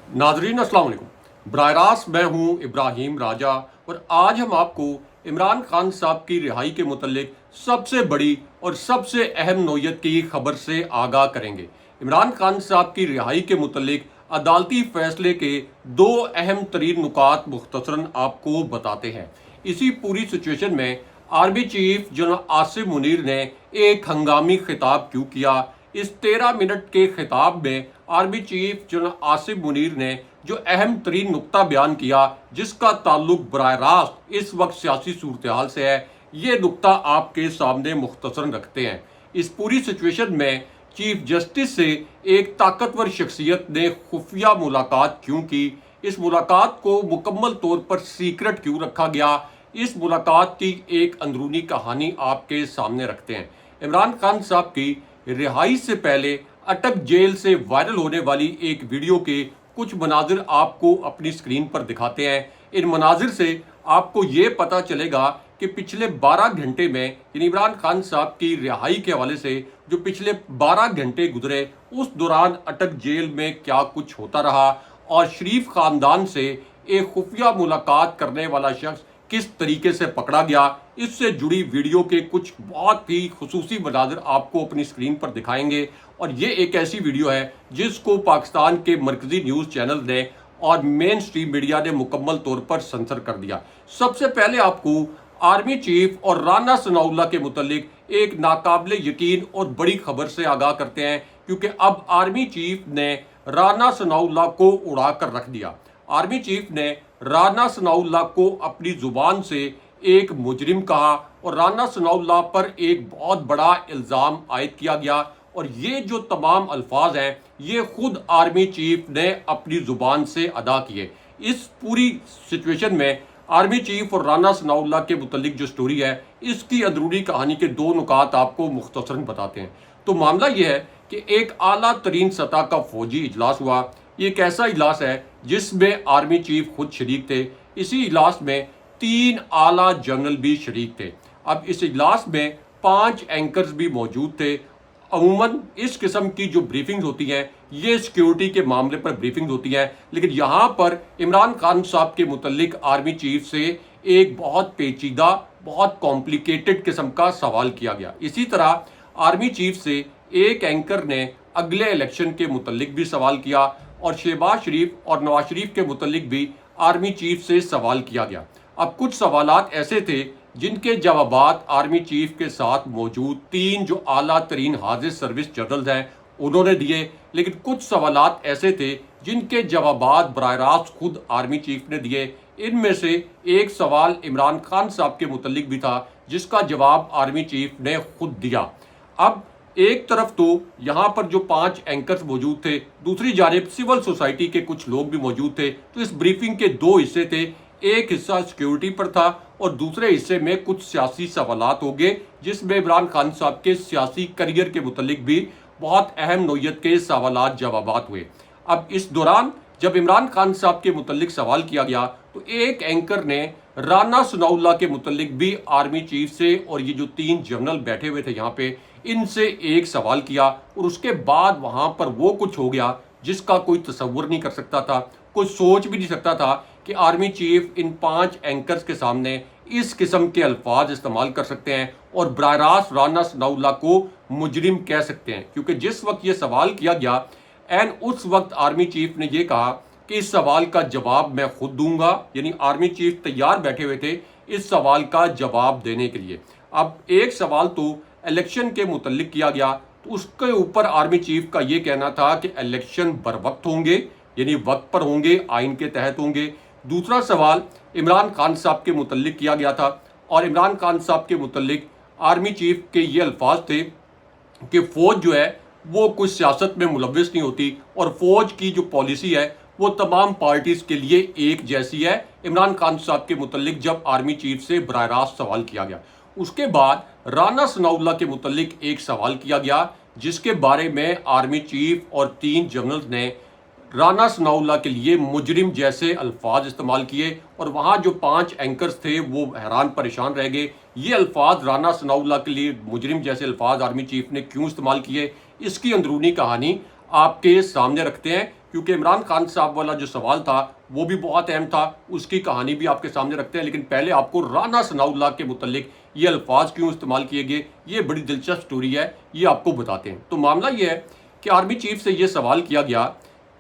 नाजरीन अस्सलाम वालेकुम। बराह रास्त मैं हूँ इब्राहिम राजा और आज हम आपको इमरान खान साहब की रिहाई के मुतल्लिक सबसे बड़ी और सबसे अहम नोयत की खबर से आगाह करेंगे। इमरान खान साहब की रिहाई के मुतल्लिक अदालती फैसले के दो अहम तरीन नुकात मुख्तसरन आपको बताते हैं। इसी पूरी सिचुएशन में army chief general Asim Munir ने एक हंगामी खिताब क्यों किया। इस 13 मिनट के खिताब में army chief general Asim Munir ने जो अहम तरीन नुक्ता बयान किया जिसका ताल्लुक बराह रास्त इस वक्त सियासी सूरत हाल से है, ये नुक्ता आपके सामने मुख्तसरन रखते हैं। इस पूरी सिचुएशन में चीफ जस्टिस से एक ताकतवर शख्सियत ने खुफिया मुलाकात क्यों की, इस मुलाकात को मुकम्मल तौर पर सीक्रेट क्यों रखा गया, इस मुलाकात की एक अंदरूनी कहानी आपके सामने रखते हैं। इमरान खान साहब की रिहाई से पहले अटक जेल से वायरल होने वाली एक वीडियो के कुछ मनाजिर आपको अपनी स्क्रीन पर दिखाते हैं। इन मनाजिर से आपको ये पता चलेगा कि पिछले 12 घंटे में यानी इमरान खान साहब की रिहाई के हवाले से जो पिछले 12 घंटे गुजरे उस दौरान अटक जेल में क्या कुछ होता रहा और शरीफ खानदान से एक खुफिया मुलाकात करने वाला शख्स किस तरीके से पकड़ा गया। इससे जुड़ी वीडियो के कुछ बहुत ही खुसूसी मनाज़िर आपको अपनी स्क्रीन पर दिखाएंगे और ये एक ऐसी वीडियो है जिसको पाकिस्तान के मरकजी न्यूज़ चैनल ने और मेन स्ट्रीम मीडिया ने मुकम्मल तौर पर सेंसर कर दिया। सबसे पहले आपको आर्मी चीफ और राना सनाउल्लाह के मुतल्लिक एक नाकाबिले यकीन और बड़ी खबर से आगाह करते हैं, क्योंकि अब आर्मी चीफ ने राना सनाउल्लाह को उड़ा कर रख दिया। आर्मी चीफ ने राना सनाउल्लाह को अपनी जुबान से एक मुजरिम कहा और राना सनाउल्लाह पर एक बहुत बड़ा इल्ज़ाम आयद किया गया और ये जो तमाम अल्फाज हैं ये खुद आर्मी चीफ ने अपनी जुबान से अदा किए। इस पूरी सिचुएशन में आर्मी चीफ और राना सनाउल्लाह के मुतल्लिक जो स्टोरी है इसकी अंदरूनी कहानी के दो नुकात आपको मुख्तसरन बताते हैं। तो मामला यह है कि एक आला तरीन सतह का फौजी इजलास हुआ। ये एक ऐसा इजलास है जिसमें आर्मी चीफ खुद शरीक थे। इसी इजलास में 3 आला जनरल भी शरीक थे। अब इस इजलास में 5 एंकर्स भी मौजूद थे। अमूमन इस किस्म की जो ब्रीफिंग होती हैं ये सिक्योरिटी के मामले पर ब्रीफिंग होती है, लेकिन यहाँ पर इमरान खान साहब के मुतल्लिक आर्मी चीफ से एक बहुत पेचीदा बहुत कॉम्प्लिकेटेड किस्म का सवाल किया गया। इसी तरह आर्मी चीफ से एक एंकर ने अगले इलेक्शन के मुतल्लिक भी सवाल किया और शहबाज शरीफ और नवाज शरीफ के मुतल्लिक भी आर्मी चीफ से सवाल किया गया। अब कुछ सवालात ऐसे थे जिनके जवाबात आर्मी चीफ के साथ मौजूद 3 जो आला तरीन हाजिर सर्विस जनरल्स हैं उन्होंने दिए, लेकिन कुछ सवालात ऐसे थे जिनके जवाबात बराह रास्त खुद आर्मी चीफ ने दिए। इनमें से एक सवाल इमरान खान साहब के मुतल्लिक भी था जिसका जवाब आर्मी चीफ ने खुद दिया। अब एक तरफ तो यहाँ पर जो 5 एंकर्स मौजूद थे, दूसरी जानिब सिविल सोसाइटी के कुछ लोग भी मौजूद थे। तो इस ब्रीफिंग के 2 हिस्से थे, एक हिस्सा सिक्योरिटी पर था और दूसरे हिस्से में कुछ सियासी सवालात हो गए जिसमें इमरान खान साहब के सियासी करियर के मुतल्लिक भी बहुत अहम नोयत के सवालात जवाबात हुए। अब इस दौरान जब इमरान खान साहब के मुतल्लिक सवाल किया गया तो एक एंकर ने राना सनाउल्लाह के मुतल्लिक भी आर्मी चीफ से और ये जो 3 जनरल बैठे हुए थे यहाँ पे इनसे एक सवाल किया और उसके बाद वहाँ पर वो कुछ हो गया जिसका कोई तसव्वुर नहीं कर सकता था, कोई सोच भी नहीं सकता था कि आर्मी चीफ इन 5 एंकर्स के सामने इस किस्म के अल्फाज इस्तेमाल कर सकते हैं और बराह रास्त राना सनाउल्लाह को मुजरिम कह सकते हैं। क्योंकि जिस वक्त ये सवाल किया गया एंड उस वक्त आर्मी चीफ ने ये कहा कि इस सवाल का जवाब मैं खुद दूंगा, यानी आर्मी चीफ तैयार बैठे हुए थे इस सवाल का जवाब देने के लिए। अब एक सवाल तो इलेक्शन के मुतल्लिक किया गया तो उसके ऊपर आर्मी चीफ का ये कहना था कि इलेक्शन बर वक्त होंगे, यानी वक्त पर होंगे, आइन के तहत होंगे। दूसरा सवाल इमरान खान साहब के मुतल्लिक किया गया था और इमरान खान साहब के मुतल्लिक आर्मी चीफ के ये अल्फाज थे कि फ़ौज जो है वो कुछ सियासत में मुलव्विस नहीं होती और फ़ौज की जो पॉलिसी है वो तमाम पार्टीज़ के लिए एक जैसी है। इमरान खान साहब के मुतल्लिक जब आर्मी चीफ से बराह रास्त सवाल किया गया, उसके बाद राना सनाउल्लाह के मुतल्लिक एक सवाल किया गया जिसके बारे में आर्मी चीफ और 3 जनरल्स ने राना सनाउल्लाह के लिए मुजरिम जैसे अल्फाज इस्तेमाल किए और वहाँ जो 5 एंकर्स थे वो हैरान परेशान रह गए। ये अल्फाज राना सनाउल्लाह के लिए मुजरिम जैसे अल्फाज आर्मी चीफ ने क्यों इस्तेमाल किए, इसकी अंदरूनी कहानी آپ کے سامنے رکھتے ہیں، کیونکہ عمران خان صاحب والا جو سوال تھا وہ بھی بہت اہم تھا، اس کی کہانی بھی آپ کے سامنے رکھتے ہیں۔ لیکن پہلے آپ کو رانا ثناء اللہ کے متعلق یہ الفاظ کیوں استعمال کیے گئے، یہ بڑی دلچسپ سٹوری ہے، یہ آپ کو بتاتے ہیں۔ تو معاملہ یہ ہے کہ آرمی چیف سے یہ سوال کیا گیا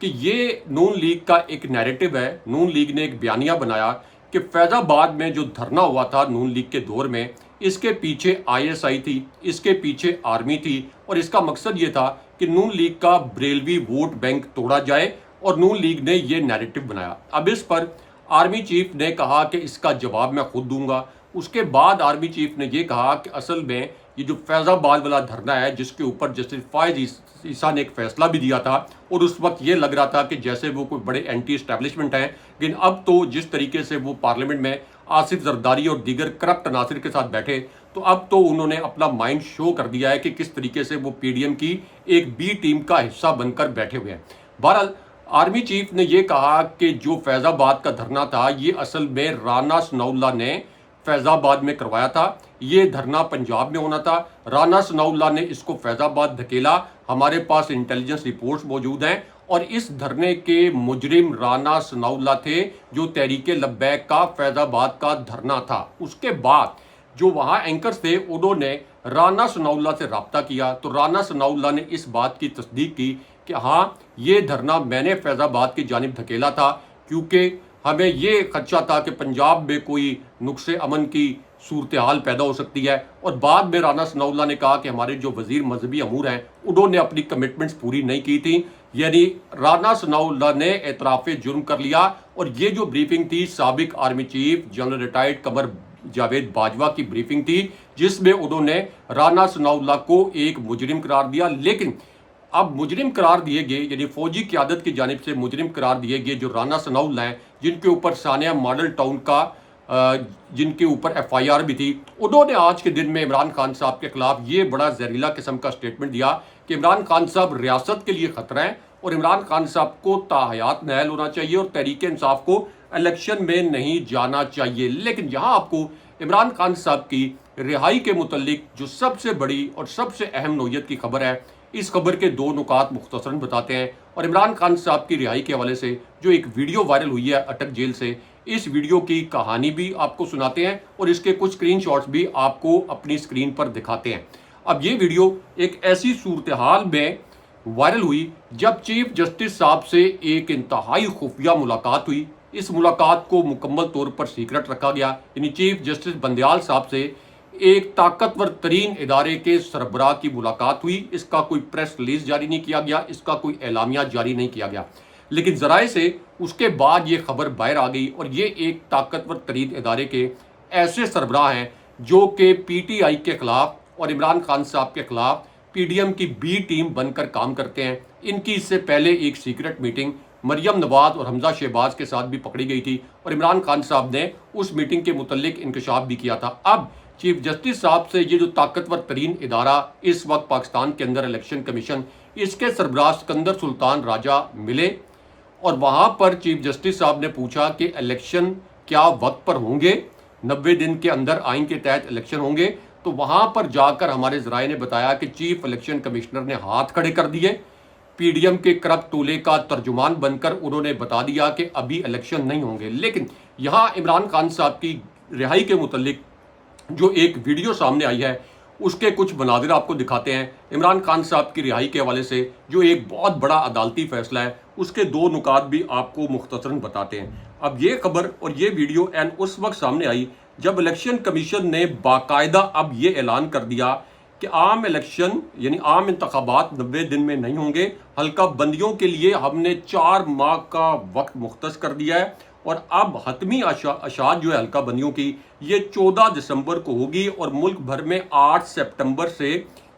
کہ یہ نون لیگ کا ایک نیریٹو ہے، نون لیگ نے ایک بیانیہ بنایا کہ فیض آباد میں جو دھرنا ہوا تھا نون لیگ کے دور میں، اس کے پیچھے ISI تھی، اس کے پیچھے آرمی تھی، اور اس کا مقصد یہ تھا کہ نون لیگ کا بریلوی ووٹ بینک توڑا جائے، اور نون لیگ نے یہ نیریٹو بنایا۔ اب اس پر آرمی چیف نے کہا کہ اس کا جواب میں خود دوں گا۔ اس کے بعد آرمی چیف نے یہ کہا کہ اصل میں یہ جو فیض آباد والا دھرنا ہے، جس کے اوپر جسٹس فائز عیسیٰ نے ایک فیصلہ بھی دیا تھا، اور اس وقت یہ لگ رہا تھا کہ جیسے وہ کوئی بڑے اینٹی اسٹیبلشمنٹ ہیں، لیکن اب تو جس طریقے سے وہ پارلیمنٹ میں آصف زرداری اور دیگر کرپٹ عناصر کے ساتھ بیٹھے، تو اب تو انہوں نے اپنا مائنڈ شو کر دیا ہے کہ کس طریقے سے وہ PDM کی ایک بی ٹیم کا حصہ بن کر بیٹھے ہوئے ہیں۔ بہرحال آرمی چیف نے یہ کہا کہ جو فیض آباد کا دھرنا تھا، یہ اصل میں رانا ثناء اللہ نے فیض آباد میں کروایا تھا، یہ دھرنا پنجاب میں ہونا تھا، رانا ثناء اللہ نے اس کو فیض آباد دھکیلا، ہمارے پاس انٹیلیجنس رپورٹس موجود ہیں، اور اس دھرنے کے مجرم رانا ثناء اللہ تھے، جو تحریک لبیک کا فیض آباد کا دھرنا تھا۔ اس کے بعد جو وہاں اینکرز تھے، انہوں نے رانا ثناء اللہ سے رابطہ کیا، تو رانا ثناء اللہ نے اس بات کی تصدیق کی کہ ہاں یہ دھرنا میں نے فیض آباد کی جانب دھکیلا تھا، کیونکہ ہمیں یہ خدشہ تھا کہ پنجاب میں کوئی نقص امن کی صورتحال پیدا ہو سکتی ہے۔ اور بعد میں رانا ثناء اللہ نے کہا کہ ہمارے جو وزیر مذہبی امور ہیں، انہوں نے اپنی کمٹمنٹس پوری نہیں کی تھیں، یعنی رانا ثناء اللہ نے اعتراف جرم کر لیا۔ اور یہ جو بریفنگ تھی سابق army chief general retired Qamar Javed Bajwa کی بریفنگ تھی، جس میں انہوں نے رانا ثناء اللہ کو ایک مجرم قرار دیا۔ لیکن اب مجرم قرار دیے گئے، یعنی فوجی قیادت کی جانب سے مجرم قرار دیے گئے جو رانا ثناء اللہ ہیں، جن کے اوپر ثانیہ ماڈل ٹاؤن کا جن کے اوپر FIR بھی تھی، انہوں نے آج کے دن میں عمران خان صاحب کے خلاف یہ بڑا زہریلا قسم کا سٹیٹمنٹ دیا کہ عمران خان صاحب ریاست کے لیے خطرہ ہیں، اور عمران خان صاحب کو تاحیات نااہل ہونا چاہیے، اور تحریک انصاف کو الیکشن میں نہیں جانا چاہیے۔ لیکن یہاں آپ کو عمران خان صاحب کی رہائی کے متعلق جو سب سے بڑی اور سب سے اہم نوعیت کی خبر ہے، اس خبر کے دو نکات مختصراً بتاتے ہیں، اور عمران خان صاحب کی رہائی کے حوالے سے جو ایک ویڈیو وائرل ہوئی ہے اٹک جیل سے، اس ویڈیو کی کہانی بھی آپ کو سناتے ہیں، اور اس کے کچھ اسکرین شاٹس بھی آپ کو اپنی اسکرین پر دکھاتے ہیں۔ اب یہ ویڈیو ایک ایسی صورتحال میں وائرل ہوئی جب چیف جسٹس صاحب سے ایک انتہائی خفیہ ملاقات ہوئی۔ اس ملاقات کو مکمل طور پر سیکرٹ رکھا گیا، یعنی چیف جسٹس بندیال صاحب سے ایک طاقتور ترین ادارے کے سربراہ کی ملاقات ہوئی۔ اس کا کوئی پریس ریلیز جاری نہیں کیا گیا، اس کا کوئی اعلامیہ جاری نہیں کیا گیا، لیکن ذرائع سے اس کے بعد یہ خبر باہر آ گئی، اور یہ ایک طاقتور ترین ادارے کے ایسے سربراہ ہیں جو کہ PTI کے خلاف اور عمران خان صاحب کے خلاف PDM کی بی ٹیم بن کر کام کرتے ہیں۔ ان کی اس سے پہلے ایک سیکرٹ میٹنگ مریم نواز اور حمزہ شہباز کے ساتھ بھی پکڑی گئی تھی، اور عمران خان صاحب نے اس میٹنگ کے متعلق انکشاف بھی کیا تھا۔ اب چیف جسٹس صاحب سے یہ جو طاقتور ترین ادارہ اس وقت پاکستان کے اندر الیکشن کمیشن، اس کے سربراہ سکندر سلطان راجہ ملے، اور وہاں پر چیف جسٹس صاحب نے پوچھا کہ الیکشن کیا وقت پر ہوں گے، 90 دن کے اندر آئین کے تحت الیکشن ہوں گے؟ تو وہاں پر جا کر ہمارے ذرائع نے بتایا کہ چیف الیکشن کمشنر نے ہاتھ کھڑے کر دیے، PDM کے کرپٹ ٹولے کا ترجمان بن کر انہوں نے بتا دیا کہ ابھی الیکشن نہیں ہوں گے۔ لیکن یہاں عمران خان صاحب کی رہائی کے متعلق جو ایک ویڈیو سامنے آئی ہے، اس کے کچھ مناظر آپ کو دکھاتے ہیں۔ عمران خان صاحب کی رہائی کے حوالے سے جو ایک بہت بڑا عدالتی فیصلہ ہے، اس کے دو نکات بھی آپ کو مختصراً بتاتے ہیں۔ اب یہ خبر اور یہ ویڈیو اس وقت سامنے آئی جب الیکشن کمیشن نے باقاعدہ اب یہ اعلان کر دیا کہ عام الیکشن یعنی عام انتخابات 90 دن میں نہیں ہوں گے، حلقہ بندیوں کے لیے ہم نے 4 ماہ کا وقت مختص کر دیا ہے، اور اب حتمی اشاعت جو ہے حلقہ بندیوں کی، یہ 14 دسمبر کو ہوگی، اور ملک بھر میں 8 سپٹمبر سے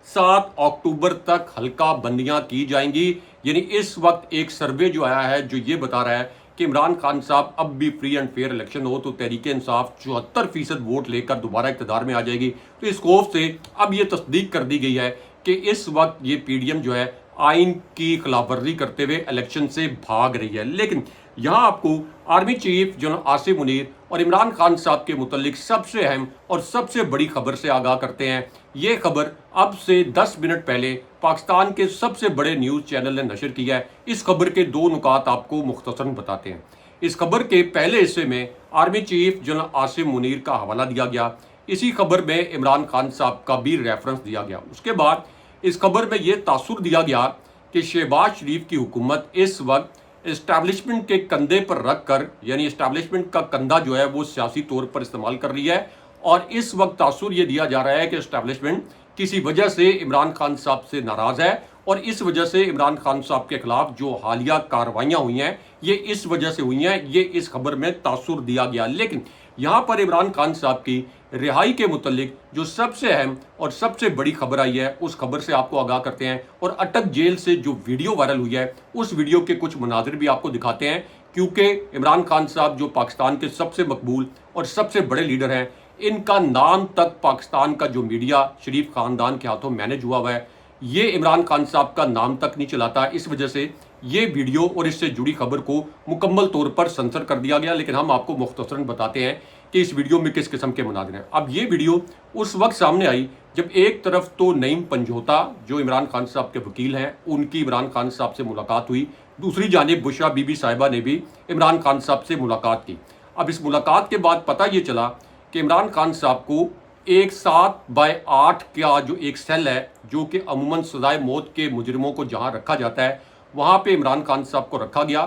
7 اکتوبر تک حلقہ بندیاں کی جائیں گی۔ یعنی اس وقت ایک سروے جو آیا ہے جو یہ بتا رہا ہے کہ عمران خان صاحب اب بھی فری اینڈ فیئر الیکشن ہو تو تحریک انصاف 74% ووٹ لے کر دوبارہ اقتدار میں آ جائے گی۔ تو اس خوف سے اب یہ تصدیق کر دی گئی ہے کہ اس وقت یہ PDM جو ہے आइन की खिलाफ वर्जी करते हुए इलेक्शन से भाग रही है। लेकिन यहाँ आपको army chief general Asim Munir और इमरान खान साहब के मुतल्लिक सबसे अहम और सबसे बड़ी खबर से आगाह करते हैं। ये खबर अब से 10 मिनट पहले पाकिस्तान के सबसे बड़े न्यूज़ चैनल ने नशर किया है। इस खबर के 2 नुकात आपको मुख्तसरन बताते हैं। इस खबर के पहले हिस्से में army chief general Asim Munir का हवाला दिया गया। इसी खबर में इमरान खान साहब का भी रेफरेंस दिया गया। उसके बाद इस खबर में यह तासुर दिया गया कि शहबाज शरीफ की हुकूमत इस वक्त इस्टेब्लिशमेंट के कंधे पर रख कर, यानी इस्टेब्लिशमेंट का कंधा जो है वो सियासी तौर पर इस्तेमाल कर रही है। और इस वक्त तासुर ये दिया जा रहा है कि इस्टेब्लिशमेंट किसी वजह से इमरान खान साहब से नाराज़ है और इस वजह से इमरान खान साहब के खिलाफ जो हालिया कार्रवाइयाँ हुई हैं ये इस वजह से हुई हैं, ये इस खबर में तासुर दिया गया। लेकिन यहाँ पर इमरान खान साहब की रिहाई के मुतल्लिक जो सबसे अहम और सबसे बड़ी खबर आई है उस खबर से आपको आगाह करते हैं। और अटक जेल से जो वीडियो वायरल हुई है उस वीडियो के कुछ मनाजिर भी आपको दिखाते हैं, क्योंकि इमरान खान साहब जो पाकिस्तान के सबसे मकबूल और सबसे बड़े लीडर हैं, इनका नाम तक पाकिस्तान का जो मीडिया शरीफ खानदान के हाथों मैनेज हुआ है, ये इमरान खान साहब का नाम तक नहीं चलाता। इस वजह से ये वीडियो और इससे जुड़ी खबर को मुकम्मल तौर पर सेंसर कर दिया गया। लेकिन हम आपको मुख्तसरन बताते हैं कि इस वीडियो में किस किस्म के मनाजिर हैं। अब ये वीडियो उस वक्त सामने आई जब एक तरफ तो नईम पंजोता जो इमरान खान साहब के वकील हैं उनकी इमरान खान साहब से मुलाकात हुई, दूसरी जानिब बुशरा बीबी साहिबा ने भी इमरान खान साहब से मुलाकात की। अब इस मुलाकात के बाद पता ये चला कि इमरान खान साहब को एक 7x8 का जो एक सेल है जो कि अमूमन सजाए मौत के मुजरिमों को जहां रखा जाता है वहां पे इमरान खान साहब को रखा गया।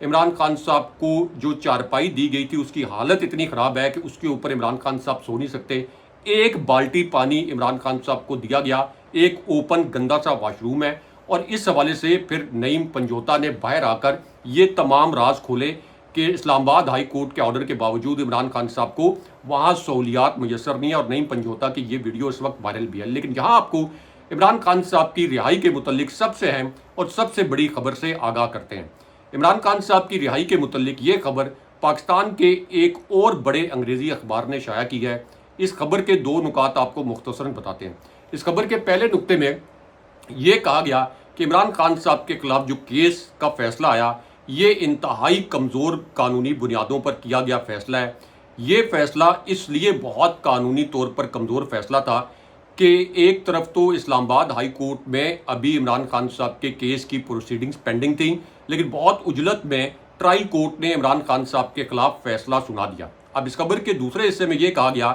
इमरान खान साहब को जो चारपाई दी गई थी उसकी हालत इतनी ख़राब है कि उसके ऊपर इमरान खान साहब सो नहीं सकते। एक बाल्टी पानी इमरान खान साहब को दिया गया, एक ओपन गंदा सा वॉशरूम है। और इस हवाले से फिर नईम पंजोता ने बाहर आकर ये तमाम राज खोले कि इस्लामाबाद हाई कोर्ट के ऑर्डर के बावजूद इमरान खान साहब को वहाँ सहूलियात मुयसर नहीं है। और नईम पंजोता की ये वीडियो इस वक्त वायरल भी है। लेकिन यहाँ आपको इमरान खान साहब की रिहाई के मुतल्लिक सबसे अहम और सबसे बड़ी खबर से आगाह करते हैं। इमरान खान साहब की रिहाई के मुतल्लिक ये खबर पाकिस्तान के एक और बड़े अंग्रेज़ी अखबार ने शाया की है। इस खबर के 2 नुकात आपको मुख्तसरन बताते हैं। इस खबर के पहले नुक्ते में ये कहा गया कि इमरान खान साहब के खिलाफ जो केस का फैसला आया ये इंतहाई कमज़ोर कानूनी बुनियादों पर किया गया फैसला है। ये फैसला इसलिए बहुत कानूनी तौर पर कमज़ोर फैसला था कि एक तरफ तो इस्लामाबाद हाई कोर्ट में अभी इमरान खान साहब के केस की प्रोसीडिंग्स पेंडिंग थी, लेकिन बहुत उजलत में ट्रायल कोर्ट ने इमरान खान साहब के खिलाफ फैसला सुना दिया। अब इस खबर के दूसरे हिस्से में ये कहा गया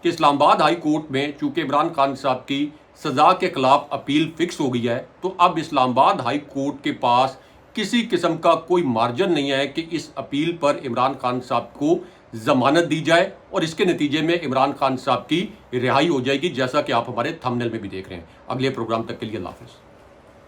कि इस्लामाबाद हाई कोर्ट में चूँकि इमरान खान साहब की सज़ा के खिलाफ अपील फिक्स हो गई है तो अब इस्लामाबाद हाई कोर्ट के पास किसी किस्म का कोई मार्जिन नहीं है कि इस अपील पर इमरान खान साहब को जमानत दी जाए और इसके नतीजे में इमरान खान साहब की रिहाई हो जाएगी, जैसा कि आप हमारे थंबनेल में भी देख रहे हैं। अगले प्रोग्राम तक के लिए अल्लाह हाफ़िज़।